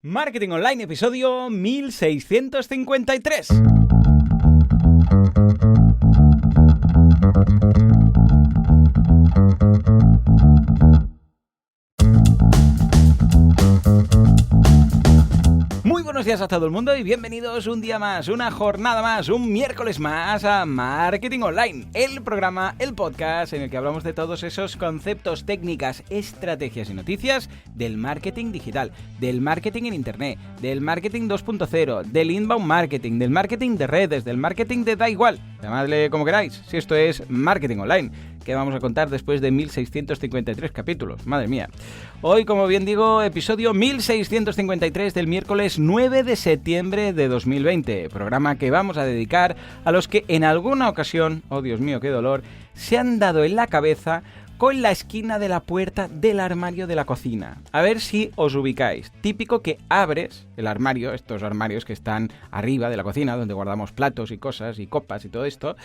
Marketing Online, episodio 1653. Muy buenos días a todo el mundo y bienvenidos un día más, una jornada más, un miércoles más a Marketing Online, el programa, el podcast en el que hablamos de todos esos conceptos, técnicas, estrategias y noticias del marketing digital, del marketing en internet, del marketing 2.0, del inbound marketing, del marketing de redes, del marketing de da igual, llamadle como queráis, si esto es Marketing Online. Que vamos a contar después de 1653 capítulos, madre mía. Hoy, como bien digo, episodio 1653 del miércoles 9 de septiembre de 2020, programa que vamos a dedicar a los que en alguna ocasión, oh Dios mío, qué dolor, se han dado en la cabeza con la esquina de la puerta del armario de la cocina. A ver si os ubicáis. Típico que abres el armario, estos armarios que están arriba de la cocina, donde guardamos platos y cosas y copas y todo esto,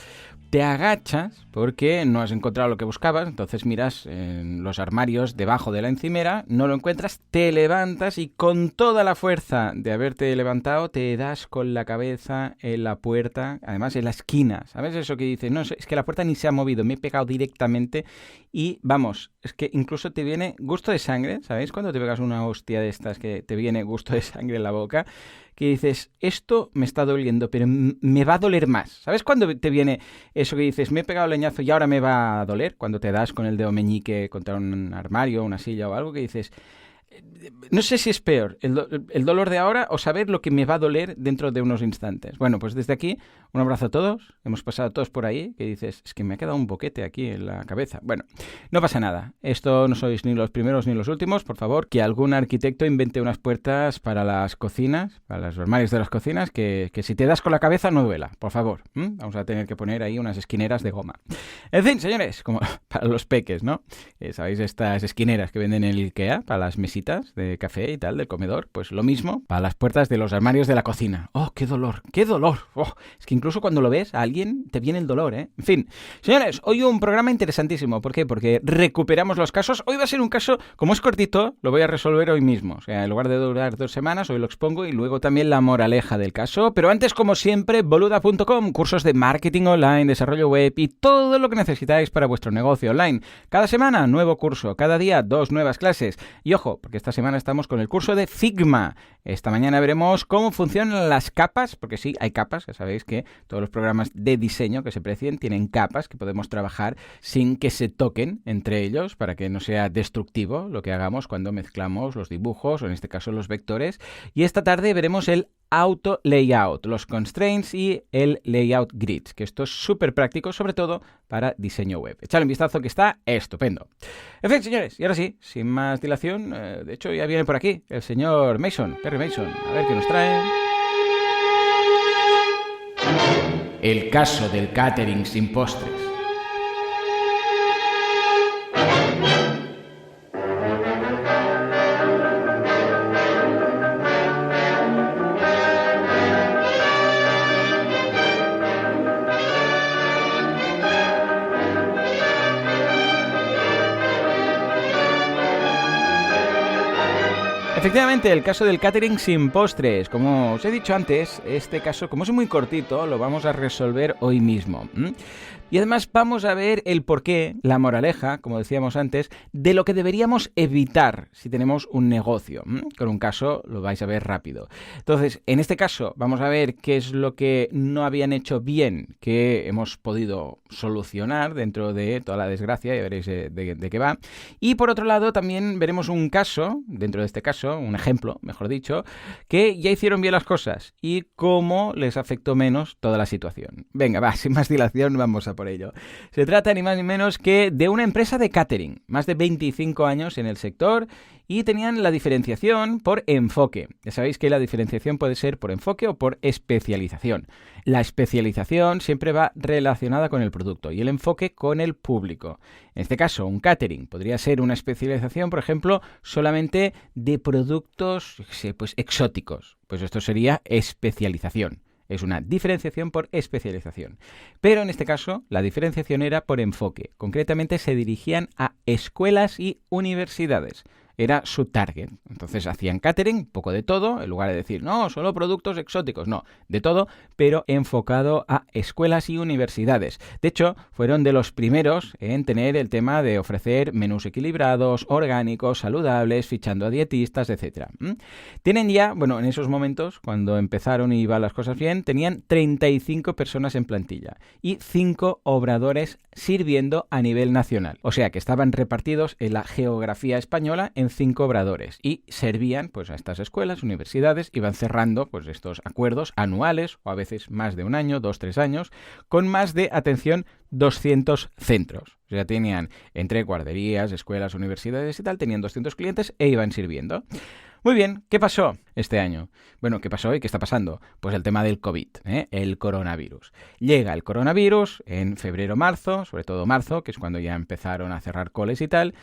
te agachas porque no has encontrado lo que buscabas, entonces miras en los armarios debajo de la encimera, no lo encuentras, te levantas y con toda la fuerza de haberte levantado te das con la cabeza en la puerta, además en la esquina. ¿Sabes eso que dices? No, es que la puerta ni se ha movido, me he pegado directamente. Y vamos, es que incluso te viene gusto de sangre, ¿sabéis? Cuando te pegas una hostia de estas que te viene gusto de sangre en la boca, que dices, esto me está doliendo, pero me va a doler más. ¿Sabes cuando te viene eso que dices, me he pegado el leñazo y ahora me va a doler? Cuando te das con el dedo meñique contra un armario, una silla o algo, que dices, no sé si es peor el dolor de ahora o saber lo que me va a doler dentro de unos instantes. Bueno, pues desde aquí, un abrazo a todos. Hemos pasado todos por ahí, que dices, es que me ha quedado un boquete aquí en la cabeza. Bueno, no pasa nada. Esto no sois ni los primeros ni los últimos. Por favor, que algún arquitecto invente unas puertas para las cocinas, para los armarios de las cocinas, que si te das con la cabeza no duela, por favor. Vamos a tener que poner ahí unas esquineras de goma. En fin, señores, como para los peques, ¿no? ¿Sabéis estas esquineras que venden en el IKEA para las mesitas de café y tal, del comedor? Pues lo mismo para las puertas de los armarios de la cocina. ¡Oh, qué dolor! ¡Qué dolor! ¡Oh! Es que incluso cuando lo ves a alguien te viene el dolor, ¿eh? En fin, señores, hoy un programa interesantísimo. ¿Por qué? Porque recuperamos los casos. Hoy va a ser un caso, como es cortito, lo voy a resolver hoy mismo. O sea, en lugar de durar 2 semanas, hoy lo expongo y luego también la moraleja del caso. Pero antes, como siempre, boluda.com, cursos de marketing online, desarrollo web y todo lo que necesitáis para vuestro negocio online. Cada semana, nuevo curso. Cada día, 2 nuevas clases. Y ojo, porque esta semana estamos con el curso de Figma. Esta mañana veremos cómo funcionan las capas, porque sí, hay capas, ya sabéis que todos los programas de diseño que se precien tienen capas que podemos trabajar sin que se toquen entre ellos para que no sea destructivo lo que hagamos cuando mezclamos los dibujos o en este caso los vectores. Y esta tarde veremos el auto layout, los constraints y el layout grids, que esto es súper práctico, sobre todo para diseño web. Echadle un vistazo que está estupendo. En fin, señores, y ahora sí, sin más dilación, de hecho ya viene por aquí el señor Mason, Perry Mason, a ver qué nos trae. El caso del catering sin postres. Efectivamente, el caso del catering sin postres. Como os he dicho antes, este caso, como es muy cortito, lo vamos a resolver hoy mismo. Y además vamos a ver el porqué, la moraleja, como decíamos antes, de lo que deberíamos evitar si tenemos un negocio. Con un caso lo vais a ver rápido. Entonces, en este caso vamos a ver qué es lo que no habían hecho bien, que hemos podido solucionar dentro de toda la desgracia, ya veréis de qué va. Y por otro lado también veremos un caso, dentro de este caso, un ejemplo, mejor dicho, que ya hicieron bien las cosas y cómo les afectó menos toda la situación. Venga, va, sin más dilación, vamos a por ello. Se trata ni más ni menos que de una empresa de catering, más de 25 años en el sector y tenían la diferenciación por enfoque. Ya sabéis que la diferenciación puede ser por enfoque o por especialización. La especialización siempre va relacionada con el producto y el enfoque con el público. En este caso, un catering podría ser una especialización, por ejemplo, solamente de productos pues, exóticos. Pues esto sería especialización. Es una diferenciación por especialización. Pero en este caso, la diferenciación era por enfoque. Concretamente, se dirigían a escuelas y universidades. era su target. Entonces hacían catering, un poco de todo, en lugar de decir, no, solo productos exóticos, no, de todo, pero enfocado a escuelas y universidades. De hecho, fueron de los primeros en tener el tema de ofrecer menús equilibrados, orgánicos, saludables, fichando a dietistas, etc. Tienen ya, bueno, en esos momentos, cuando empezaron y iban las cosas bien, tenían 35 personas en plantilla y 5 obradores sirviendo a nivel nacional. O sea que estaban repartidos en la geografía española en 5 obradores y servían pues a estas escuelas, universidades, iban cerrando pues estos acuerdos anuales o a veces más de un año, 2-3 años, con más de, atención, 200 centros. O sea, tenían entre guarderías, escuelas, universidades y tal, tenían 200 clientes e iban sirviendo. Muy bien, ¿qué pasó este año? Bueno, ¿qué pasó y qué está pasando? Pues el tema del COVID, el coronavirus. Llega el coronavirus en febrero-marzo, sobre todo marzo, que es cuando ya empezaron a cerrar coles y tal,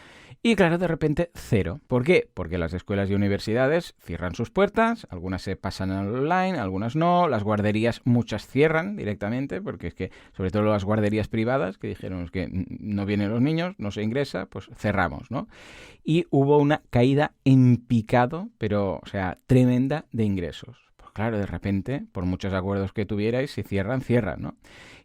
y claro, de repente cero. ¿Por qué? Porque las escuelas y universidades cierran sus puertas, algunas se pasan al online, algunas no, las guarderías muchas cierran directamente, porque es que, sobre todo las guarderías privadas, que dijeron que no vienen los niños, no se ingresa, pues cerramos, ¿no? Y hubo una caída en picado, pero, o sea, tremenda de ingresos. Pues claro, de repente, por muchos acuerdos que tuvierais, si cierran, ¿no?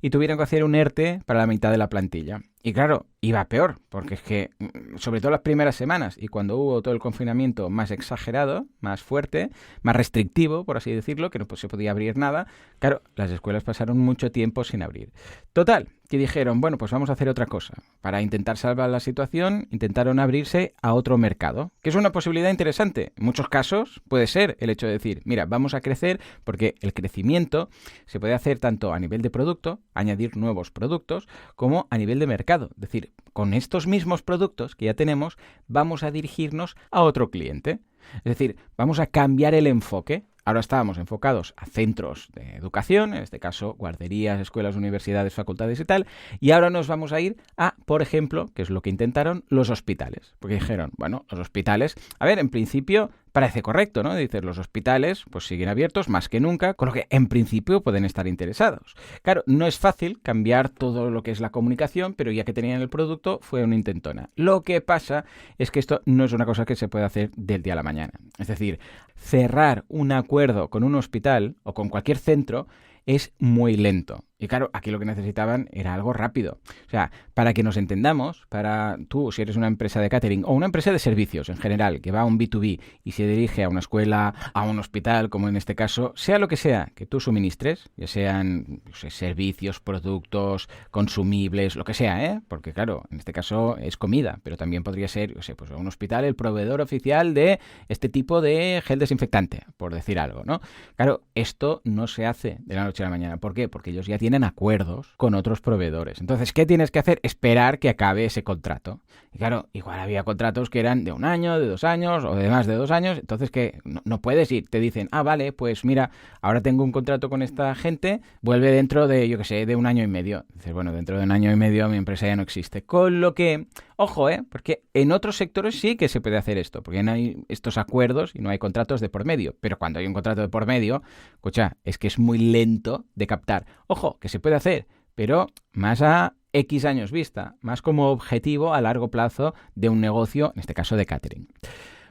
Y tuvieron que hacer un ERTE para la mitad de la plantilla. Y claro, iba peor, porque es que, sobre todo las primeras semanas, y cuando hubo todo el confinamiento más exagerado, más fuerte, más restrictivo, por así decirlo, que no se podía abrir nada, claro, las escuelas pasaron mucho tiempo sin abrir. Total, que dijeron, bueno, pues vamos a hacer otra cosa. Para intentar salvar la situación, intentaron abrirse a otro mercado, que es una posibilidad interesante. En muchos casos puede ser el hecho de decir, mira, vamos a crecer, porque el crecimiento se puede hacer tanto a nivel de producto, añadir nuevos productos, como a nivel de mercado. Es decir, con estos mismos productos que ya tenemos, vamos a dirigirnos a otro cliente. Es decir, vamos a cambiar el enfoque. Ahora estábamos enfocados a centros de educación, en este caso guarderías, escuelas, universidades, facultades y tal, y ahora nos vamos a ir a, por ejemplo, que es lo que intentaron, los hospitales. Porque dijeron, bueno, los hospitales, a ver, en principio parece correcto, ¿no? Dices, los hospitales pues siguen abiertos más que nunca, con lo que en principio pueden estar interesados. Claro, no es fácil cambiar todo lo que es la comunicación, pero ya que tenían el producto, fue una intentona. Lo que pasa es que esto no es una cosa que se puede hacer del día a la mañana. Es decir, cerrar un acuerdo con un hospital o con cualquier centro es muy lento. Y claro, aquí lo que necesitaban era algo rápido. O sea, para que nos entendamos, para tú, si eres una empresa de catering o una empresa de servicios en general, que va a un B2B y se dirige a una escuela, a un hospital, como en este caso, sea lo que sea que tú suministres, ya sean servicios, productos, consumibles, lo que sea, porque claro, en este caso es comida, pero también podría ser, pues un hospital, el proveedor oficial de este tipo de gel desinfectante, por decir algo, ¿no? Claro, esto no se hace de la noche a la mañana. ¿Por qué? Porque ellos ya tienen acuerdos con otros proveedores. Entonces, ¿qué tienes que hacer? Esperar que acabe ese contrato. Y claro, igual había contratos que eran de 1 año, de 2 años o de más de 2 años. Entonces, que no puedes ir. Te dicen, vale, pues mira, ahora tengo un contrato con esta gente, vuelve dentro de, yo qué sé, de 1 año y medio. Dices, bueno, dentro de 1 año y medio mi empresa ya no existe. Con lo que, ojo, porque en otros sectores sí que se puede hacer esto, porque no hay estos acuerdos y no hay contratos de por medio. Pero cuando hay un contrato de por medio, escucha, es que es muy lento de captar. Ojo, que se puede hacer, pero más a X años vista, más como objetivo a largo plazo de un negocio, en este caso de catering.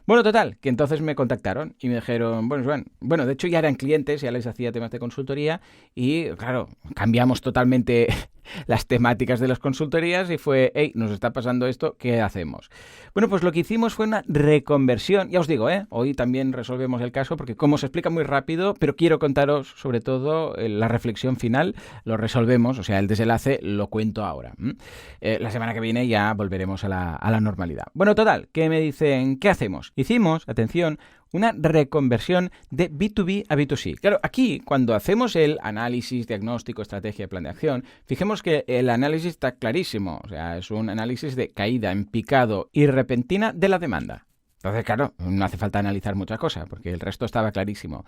Bueno, total, que entonces me contactaron y me dijeron, bueno, de hecho ya eran clientes, ya les hacía temas de consultoría y, claro, cambiamos totalmente las temáticas de las consultorías y fue, hey, nos está pasando esto, ¿qué hacemos? Bueno, pues lo que hicimos fue una reconversión. Ya os digo, hoy también resolvemos el caso porque como se explica muy rápido, pero quiero contaros sobre todo la reflexión final, lo resolvemos, o sea, el desenlace lo cuento ahora. La semana que viene ya volveremos a la normalidad. Bueno, total, que me dicen, ¿qué hacemos? Hicimos, atención, una reconversión de B2B a B2C. Claro, aquí, cuando hacemos el análisis, diagnóstico, estrategia y plan de acción, fijemos que el análisis está clarísimo. O sea, es un análisis de caída en picado y repentina de la demanda. Entonces, claro, no hace falta analizar mucha cosa, porque el resto estaba clarísimo.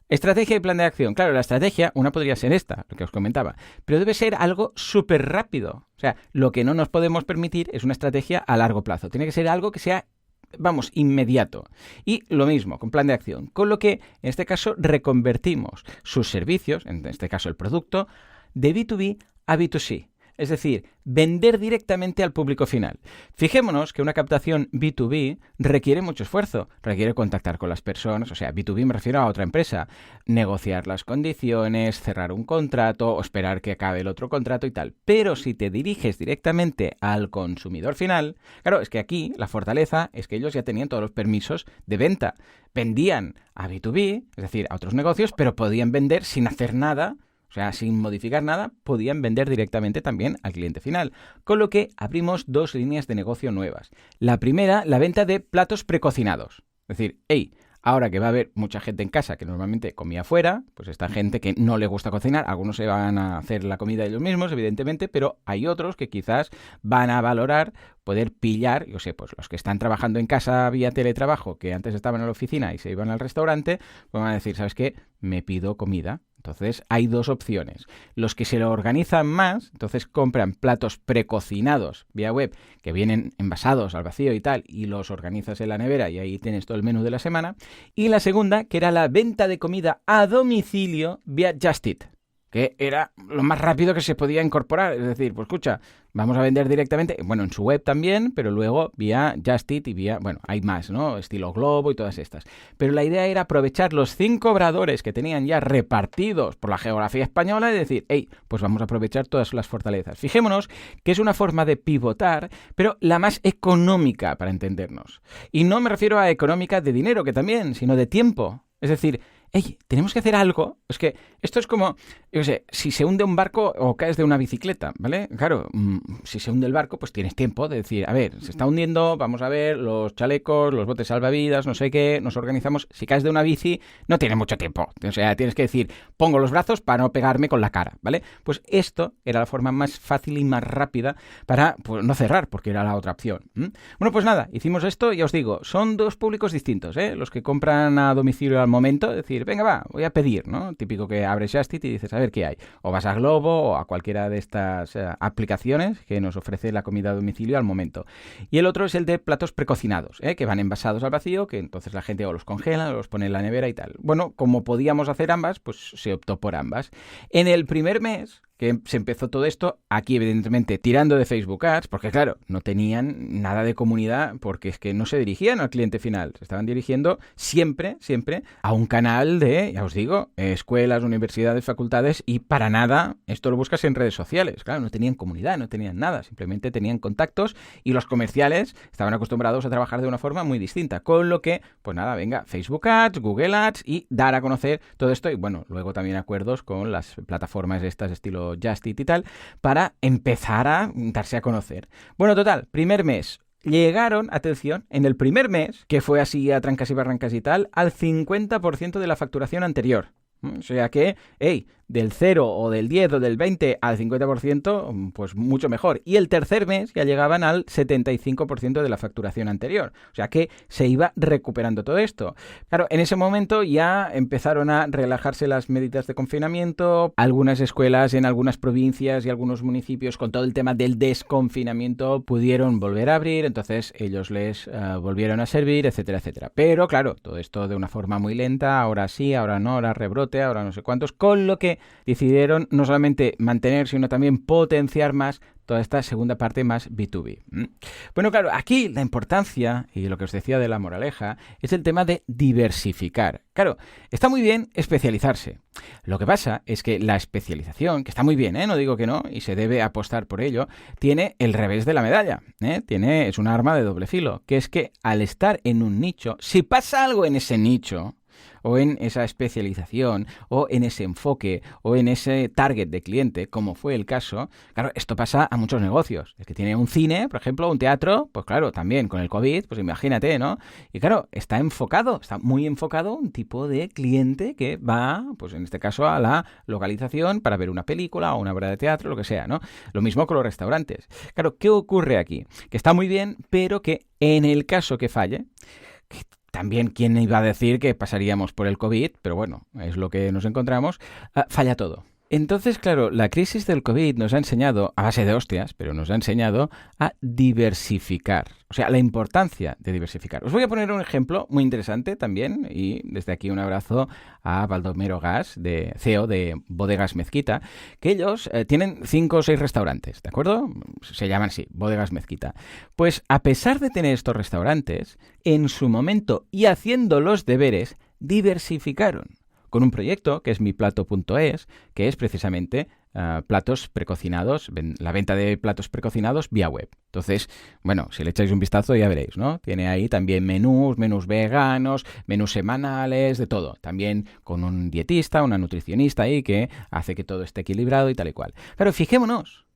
Estrategia y plan de acción. Claro, la estrategia, una podría ser esta, lo que os comentaba, pero debe ser algo súper rápido. O sea, lo que no nos podemos permitir es una estrategia a largo plazo. Tiene que ser algo que sea inmediato. Y lo mismo con plan de acción, con lo que en este caso reconvertimos sus servicios, en este caso el producto, de B2B a B2C. es decir, vender directamente al público final. Fijémonos que una captación B2B requiere mucho esfuerzo, requiere contactar con las personas, o sea, B2B me refiero a otra empresa, negociar las condiciones, cerrar un contrato o esperar que acabe el otro contrato y tal. Pero si te diriges directamente al consumidor final, claro, es que aquí la fortaleza es que ellos ya tenían todos los permisos de venta. Vendían a B2B, es decir, a otros negocios, pero podían vender sin hacer nada. O sea, sin modificar nada, podían vender directamente también al cliente final. Con lo que abrimos dos líneas de negocio nuevas. La primera, la venta de platos precocinados. Es decir, ahora que va a haber mucha gente en casa que normalmente comía fuera, pues esta gente que no le gusta cocinar, algunos se van a hacer la comida ellos mismos, evidentemente, pero hay otros que quizás van a valorar poder pillar, yo sé, pues los que están trabajando en casa vía teletrabajo, que antes estaban en la oficina y se iban al restaurante, pues van a decir, ¿sabes qué? Me pido comida. Entonces hay dos opciones. Los que se lo organizan más, entonces compran platos precocinados vía web que vienen envasados al vacío y tal, y los organizas en la nevera y ahí tienes todo el menú de la semana. Y la segunda, que era la venta de comida a domicilio vía Just Eat, que era lo más rápido que se podía incorporar. Es decir, pues escucha, vamos a vender directamente, bueno, en su web también, pero luego vía Just Eat y vía, bueno, hay más, ¿no? Estilo Globo y todas estas. Pero la idea era aprovechar los 5 obradores que tenían ya repartidos por la geografía española y decir, pues vamos a aprovechar todas las fortalezas. Fijémonos que es una forma de pivotar, pero la más económica para entendernos. Y no me refiero a económica de dinero, que también, sino de tiempo. Es decir, tenemos que hacer algo. Es que esto es como, yo sé, si se hunde un barco o caes de una bicicleta, ¿vale? Claro, si se hunde el barco, pues tienes tiempo de decir, a ver, se está hundiendo, vamos a ver los chalecos, los botes salvavidas, no sé qué, nos organizamos. Si caes de una bici, no tienes mucho tiempo. O sea, tienes que decir, pongo los brazos para no pegarme con la cara, ¿vale? Pues esto era la forma más fácil y más rápida para pues, no cerrar, porque era la otra opción. Bueno, pues nada, hicimos esto y ya os digo, son dos públicos distintos, ¿eh? Los que compran a domicilio al momento, es decir, venga, va, voy a pedir, ¿no? Típico que abres Just Eat y dices, a ver qué hay. O vas a Globo o a cualquiera de estas aplicaciones que nos ofrece la comida a domicilio al momento. Y el otro es el de platos precocinados, que van envasados al vacío, que entonces la gente o los congela o los pone en la nevera y tal. Bueno, como podíamos hacer ambas, pues se optó por ambas. En el primer mes que se empezó todo esto, aquí evidentemente tirando de Facebook Ads, porque claro, no tenían nada de comunidad, porque es que no se dirigían al cliente final, se estaban dirigiendo siempre a un canal de, ya os digo, escuelas, universidades, facultades, y para nada esto lo buscas en redes sociales. Claro, no tenían comunidad, no tenían nada, simplemente tenían contactos y los comerciales estaban acostumbrados a trabajar de una forma muy distinta, con lo que, pues nada, venga, Facebook Ads, Google Ads y dar a conocer todo esto, y bueno, luego también acuerdos con las plataformas estas estilo Just Eat y tal, para empezar a darse a conocer. Bueno, total, primer mes. Llegaron, atención, en el primer mes, que fue así a trancas y barrancas y tal, al 50% de la facturación anterior. O sea que, del 0 o del 10 o del 20 al 50%, pues mucho mejor. Y el tercer mes ya llegaban al 75% de la facturación anterior. O sea que se iba recuperando todo esto. Claro, en ese momento ya empezaron a relajarse las medidas de confinamiento. Algunas escuelas en algunas provincias y algunos municipios con todo el tema del desconfinamiento pudieron volver a abrir. Entonces ellos les volvieron a servir, etcétera, etcétera. Pero claro, todo esto de una forma muy lenta. Ahora sí, ahora no, ahora rebrote, ahora no sé cuántos. Con lo que decidieron no solamente mantener, sino también potenciar más toda esta segunda parte más B2B. Bueno, claro, aquí la importancia, y lo que os decía de la moraleja, es el tema de diversificar. Claro, está muy bien especializarse. Lo que pasa es que la especialización, que está muy bien, no digo que no, y se debe apostar por ello, tiene el revés de la medalla. Es un arma de doble filo, que es que al estar en un nicho, si pasa algo en ese nicho, o en esa especialización, o en ese enfoque, o en ese target de cliente, como fue el caso, claro, esto pasa a muchos negocios. El que tiene un cine, por ejemplo, un teatro, pues claro, también con el COVID, pues imagínate, ¿no? Y claro, está muy enfocado un tipo de cliente que va, pues en este caso, a la localización para ver una película o una obra de teatro, lo que sea, ¿no? Lo mismo con los restaurantes. Claro, ¿qué ocurre aquí? Que está muy bien, pero que en el caso que falle, también, ¿quién iba a decir que pasaríamos por el COVID? Pero bueno, es lo que nos encontramos. Falla todo. Entonces, claro, la crisis del COVID nos ha enseñado, a base de hostias, pero nos ha enseñado a diversificar. O sea, la importancia de diversificar. Os voy a poner un ejemplo muy interesante también, y desde aquí un abrazo a Baldomero Gas, de CEO de Bodegas Mezquita, que ellos tienen 5 o 6 restaurantes, ¿de acuerdo? Se llaman así, Bodegas Mezquita. Pues a pesar de tener estos restaurantes, en su momento y haciendo los deberes, diversificaron con un proyecto que es miplato.es, que es precisamente platos precocinados, la venta de platos precocinados vía web. Entonces, bueno, si le echáis un vistazo ya veréis, ¿no? Tiene ahí también menús veganos, menús semanales, de todo. También con un dietista, una nutricionista ahí que hace que todo esté equilibrado y tal y cual. Claro, fijémonos.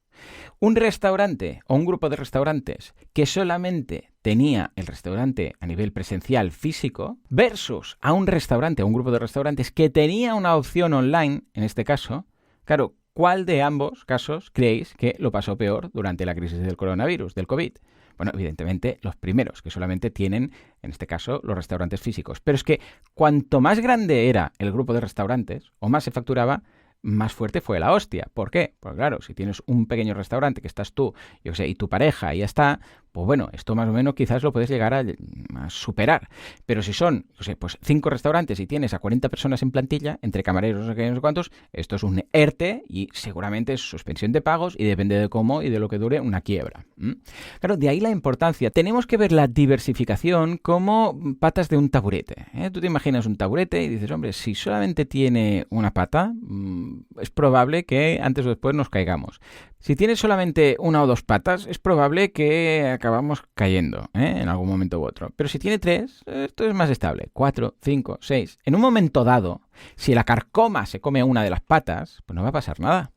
Un restaurante o un grupo de restaurantes que solamente tenía el restaurante a nivel presencial físico versus a un restaurante o un grupo de restaurantes que tenía una opción online, en este caso, claro, ¿cuál de ambos casos creéis que lo pasó peor durante la crisis del coronavirus, del COVID? Bueno, evidentemente los primeros, que solamente tienen, en este caso, los restaurantes físicos. Pero es que cuanto más grande era el grupo de restaurantes o más se facturaba, más fuerte fue la hostia. ¿Por qué? Pues claro, si tienes un pequeño restaurante que estás tú, yo sé, y tu pareja y ya está, pues bueno, esto más o menos quizás lo puedes llegar a superar. Pero si son, yo sé, pues 5 restaurantes y tienes a 40 personas en plantilla, entre camareros, no sé cuántos, esto es un ERTE y seguramente es suspensión de pagos y depende de cómo y de lo que dure una quiebra. Claro, de ahí la importancia. Tenemos que ver la diversificación como patas de un taburete. Tú te imaginas un taburete y dices, hombre, si solamente tiene una pata, es probable que antes o después nos caigamos. Si tiene solamente una o dos patas, es probable que acabamos cayendo en algún momento u otro. Pero si tiene 3, esto es más estable. 4, 5, 6. En un momento dado, si la carcoma se come una de las patas, pues no va a pasar nada.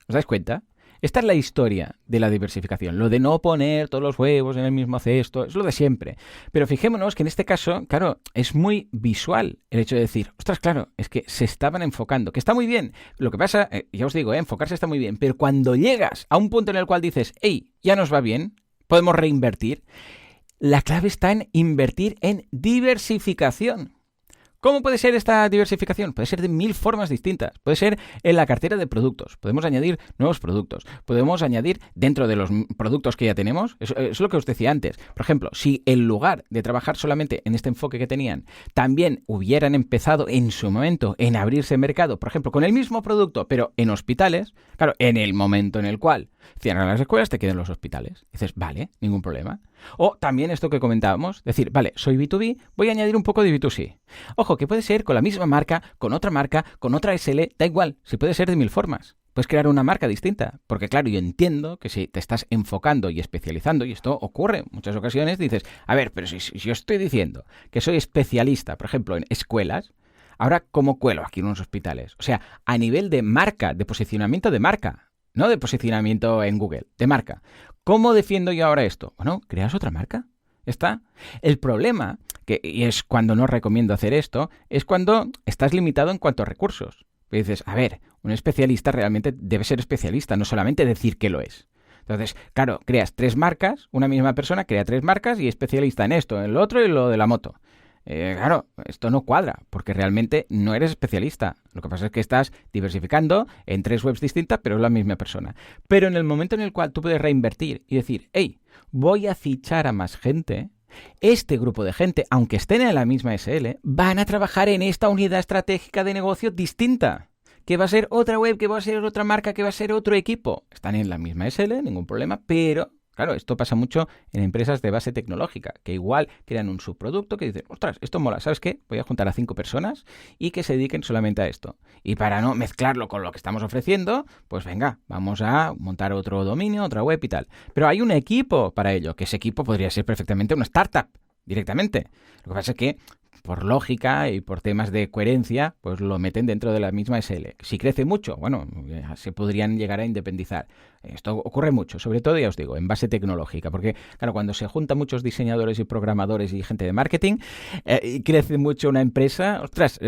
¿Os dais cuenta? Esta es la historia de la diversificación. Lo de no poner todos los huevos en el mismo cesto es lo de siempre. Pero fijémonos que en este caso, claro, es muy visual el hecho de decir, ostras, claro, es que se estaban enfocando, que está muy bien. Lo que pasa, ya os digo, enfocarse está muy bien, pero cuando llegas a un punto en el cual dices, hey, ya nos va bien, podemos reinvertir, la clave está en invertir en diversificación. ¿Cómo puede ser esta diversificación? Puede ser de 1000 formas distintas. Puede ser en la cartera de productos. Podemos añadir nuevos productos. Podemos añadir dentro de los productos que ya tenemos. Es lo que os decía antes. Por ejemplo, si en lugar de trabajar solamente en este enfoque que tenían, también hubieran empezado en su momento en abrirse mercado, por ejemplo, con el mismo producto, pero en hospitales, claro, en el momento en el cual cierran las escuelas, te quedan los hospitales. Dices, vale, ningún problema. O también esto que comentábamos, decir, vale, soy B2B, voy a añadir un poco de B2C. Ojo, que puede ser con la misma marca, con otra SL, da igual, si puede ser de 1000 formas. Puedes crear una marca distinta, porque claro, yo entiendo que si te estás enfocando y especializando, y esto ocurre en muchas ocasiones, dices, a ver, pero si yo estoy diciendo que soy especialista, por ejemplo, en escuelas, ahora, ¿cómo cuelo aquí en unos hospitales? O sea, a nivel de marca, de posicionamiento de marca, no de posicionamiento en Google, de marca. ¿Cómo defiendo yo ahora esto? Bueno, creas otra marca. ¿Está? El problema, y es cuando no recomiendo hacer esto, es cuando estás limitado en cuanto a recursos. Y dices, a ver, un especialista realmente debe ser especialista, no solamente decir que lo es. Entonces, claro, creas 3 marcas, una misma persona crea 3 marcas y especialista en esto, en lo otro y lo de la moto. Claro, esto no cuadra, porque realmente no eres especialista. Lo que pasa es que estás diversificando en 3 webs distintas, pero es la misma persona. Pero en el momento en el cual tú puedes reinvertir y decir, hey, voy a fichar a más gente, este grupo de gente, aunque estén en la misma SL, van a trabajar en esta unidad estratégica de negocio distinta, que va a ser otra web, que va a ser otra marca, que va a ser otro equipo. Están en la misma SL, ningún problema, pero claro, esto pasa mucho en empresas de base tecnológica, que igual crean un subproducto que dicen, ostras, esto mola, ¿sabes qué? Voy a juntar a 5 personas y que se dediquen solamente a esto. Y para no mezclarlo con lo que estamos ofreciendo, pues venga, vamos a montar otro dominio, otra web y tal. Pero hay un equipo para ello, que ese equipo podría ser perfectamente una startup, directamente. Lo que pasa es que por lógica y por temas de coherencia, pues lo meten dentro de la misma SL. Si crece mucho, bueno, se podrían llegar a independizar. Esto ocurre mucho, sobre todo, ya os digo, en base tecnológica, porque, claro, cuando se juntan muchos diseñadores y programadores y gente de marketing, y crece mucho una empresa, ostras,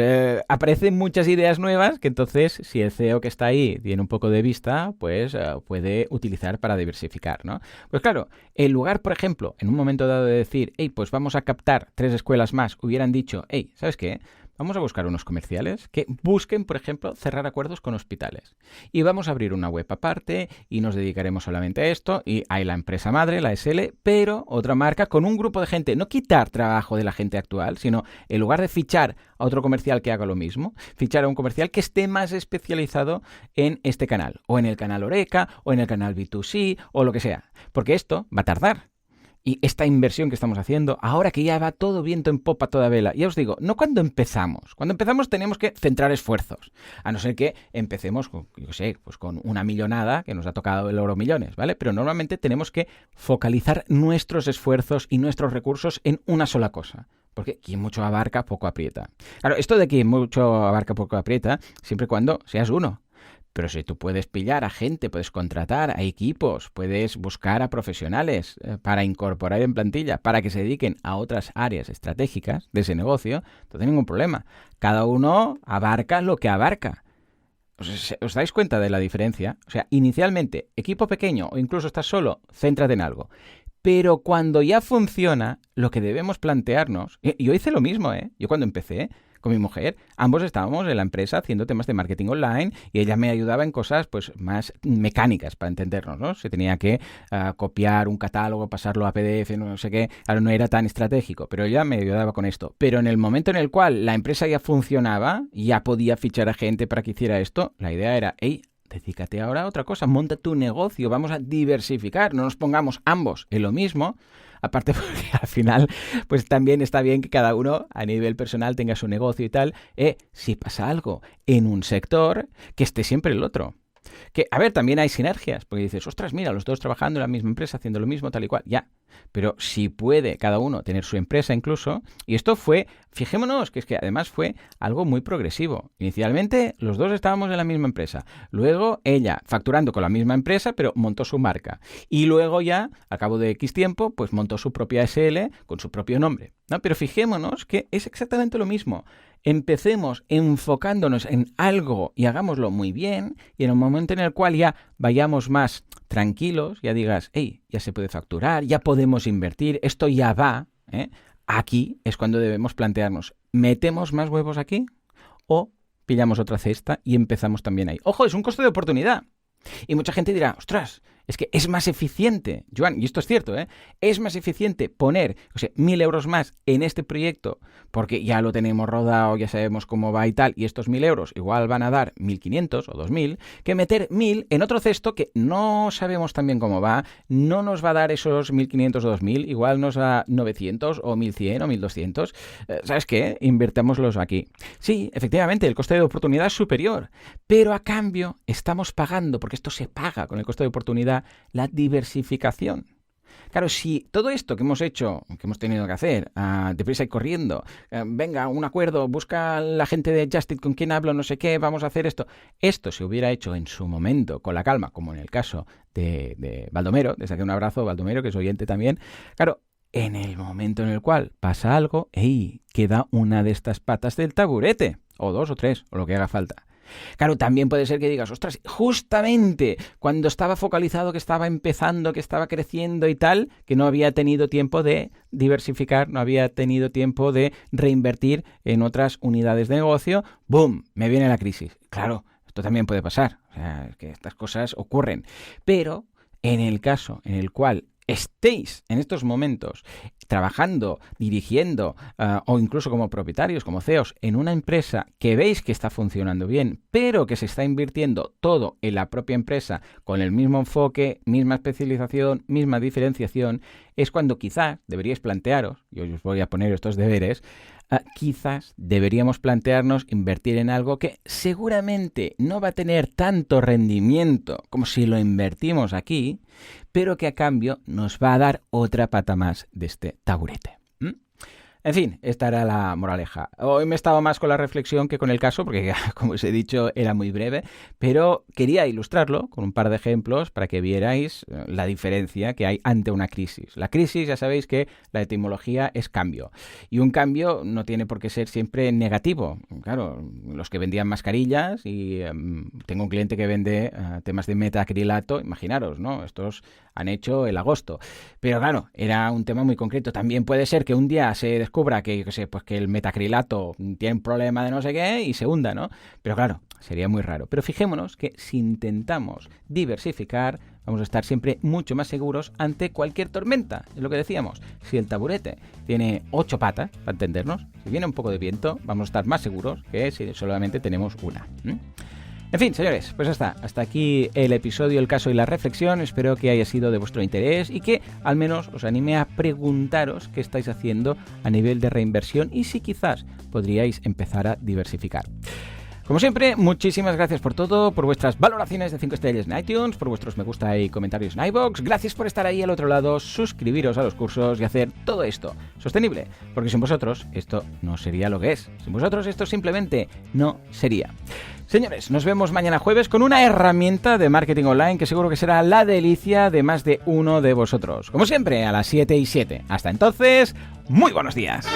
aparecen muchas ideas nuevas que entonces, si el CEO que está ahí tiene un poco de vista, pues puede utilizar para diversificar, ¿no? Pues claro, en lugar, por ejemplo, en un momento dado de decir, hey, pues vamos a captar 3 escuelas más, hubieran dicho, hey, ¿sabes qué? vamos a buscar unos comerciales que busquen, por ejemplo, cerrar acuerdos con hospitales. Y vamos a abrir una web aparte y nos dedicaremos solamente a esto. Y hay la empresa madre, la SL, pero otra marca con un grupo de gente. No quitar trabajo de la gente actual, sino en lugar de fichar a otro comercial que haga lo mismo, fichar a un comercial que esté más especializado en este canal. O en el canal Oreca, o en el canal B2C, o lo que sea. Porque esto va a tardar. Y esta inversión que estamos haciendo, ahora que ya va todo viento en popa, toda vela, ya os digo, no cuando empezamos. Cuando empezamos tenemos que centrar esfuerzos, a no ser que empecemos con, yo sé, pues con una millonada que nos ha tocado el oro millones, ¿vale? Pero normalmente tenemos que focalizar nuestros esfuerzos y nuestros recursos en una sola cosa. Porque quien mucho abarca, poco aprieta. Claro, esto de quien mucho abarca, poco aprieta, siempre y cuando seas uno. Pero si tú puedes pillar a gente, puedes contratar a equipos, puedes buscar a profesionales para incorporar en plantilla, para que se dediquen a otras áreas estratégicas de ese negocio, no hay ningún problema. Cada uno abarca lo que abarca. ¿Os dais cuenta de la diferencia? O sea, inicialmente, equipo pequeño o incluso estás solo, céntrate en algo. Pero cuando ya funciona, lo que debemos plantearnos... Yo hice lo mismo, ¿eh? Yo cuando empecé con mi mujer, ambos estábamos en la empresa haciendo temas de marketing online y ella me ayudaba en cosas pues más mecánicas para entendernos, ¿no? Se tenía que copiar un catálogo, pasarlo a PDF, no sé qué, ahora no era tan estratégico, pero ella me ayudaba con esto. Pero en el momento en el cual la empresa ya funcionaba, ya podía fichar a gente para que hiciera esto, la idea era, hey, dedícate ahora a otra cosa, monta tu negocio, vamos a diversificar, no nos pongamos ambos en lo mismo. Aparte porque al final pues también está bien que cada uno a nivel personal tenga su negocio y tal. Si pasa algo en un sector, que esté siempre el otro. Que, a ver, también hay sinergias, porque dices, ostras, mira, los dos trabajando en la misma empresa, haciendo lo mismo, tal y cual, ya. Pero si puede cada uno tener su empresa incluso, y esto fue, fijémonos, que es que además fue algo muy progresivo. Inicialmente los dos estábamos en la misma empresa, luego ella facturando con la misma empresa, pero montó su marca. Y luego ya, al cabo de X tiempo, pues montó su propia SL con su propio nombre, ¿no? Pero fijémonos que es exactamente lo mismo. Empecemos enfocándonos en algo y hagámoslo muy bien, y en el momento en el cual ya vayamos más tranquilos, ya digas, hey, ya se puede facturar, ya podemos invertir, esto ya va, aquí es cuando debemos plantearnos, ¿metemos más huevos aquí? O pillamos otra cesta y empezamos también ahí. ¡Ojo! Es un coste de oportunidad. Y mucha gente dirá, ostras, es que es más eficiente, Joan, y esto es cierto, es más eficiente poner 1.000 euros más en este proyecto porque ya lo tenemos rodado, ya sabemos cómo va y tal, y estos 1.000 euros igual van a dar 1.500 o 2.000, que meter 1.000 en otro cesto que no sabemos también cómo va, no nos va a dar esos 1.500 o 2.000, igual nos da 900 o 1.100 o 1.200. ¿Sabes qué? Invertámoslos aquí. Sí, efectivamente, el coste de oportunidad es superior, pero a cambio estamos pagando, porque esto se paga con el coste de oportunidad, la diversificación. Claro, si todo esto que hemos hecho, que hemos tenido que hacer, deprisa y corriendo, venga, un acuerdo, busca la gente de Justit con quien hablo, no sé qué, vamos a hacer esto se hubiera hecho en su momento, con la calma, como en el caso de Baldomero, desde aquí un abrazo, Baldomero, que es oyente también, claro, en el momento en el cual pasa algo, queda una de estas patas del taburete, o dos o tres, o lo que haga falta. Claro, también puede ser que digas, ostras, justamente cuando estaba focalizado, que estaba empezando, que estaba creciendo y tal, que no había tenido tiempo de diversificar, no había tenido tiempo de reinvertir en otras unidades de negocio, ¡boom!, me viene la crisis. Claro, esto también puede pasar, o sea, es que estas cosas ocurren. Pero en el caso en el cual estéis en estos momentos trabajando, dirigiendo o incluso como propietarios, como CEOs, en una empresa que veis que está funcionando bien, pero que se está invirtiendo todo en la propia empresa con el mismo enfoque, misma especialización, misma diferenciación, es cuando quizás deberíais plantearos, y os voy a poner estos deberes, quizás deberíamos plantearnos invertir en algo que seguramente no va a tener tanto rendimiento como si lo invertimos aquí, pero que a cambio nos va a dar otra pata más de este taburete. En fin, esta era la moraleja. Hoy me estaba más con la reflexión que con el caso, porque como os he dicho era muy breve, pero quería ilustrarlo con un par de ejemplos para que vierais la diferencia que hay ante una crisis. La crisis, ya sabéis que la etimología es cambio, y un cambio no tiene por qué ser siempre negativo. Claro, los que vendían mascarillas, y tengo un cliente que vende temas de metacrilato, imaginaros, ¿no? Estos han hecho el agosto. Pero claro, era un tema muy concreto. También puede ser que un día se descubra que, yo qué sé, pues que el metacrilato tiene un problema de no sé qué y se hunda, ¿no? Pero claro, sería muy raro. Pero fijémonos que si intentamos diversificar, vamos a estar siempre mucho más seguros ante cualquier tormenta. Es lo que decíamos. Si el taburete tiene 8 patas, para entendernos, si viene un poco de viento, vamos a estar más seguros que si solamente tenemos una. En fin, señores, pues hasta aquí el episodio, el caso y la reflexión. Espero que haya sido de vuestro interés y que al menos os anime a preguntaros qué estáis haciendo a nivel de reinversión y si quizás podríais empezar a diversificar. Como siempre, muchísimas gracias por todo, por vuestras valoraciones de 5 estrellas en iTunes, por vuestros me gusta y comentarios en iVoox. Gracias por estar ahí al otro lado, suscribiros a los cursos y hacer todo esto sostenible, porque sin vosotros esto no sería lo que es. Sin vosotros esto simplemente no sería. Señores, nos vemos mañana jueves con una herramienta de marketing online que seguro que será la delicia de más de uno de vosotros. Como siempre, a las 7:07. Hasta entonces, muy buenos días.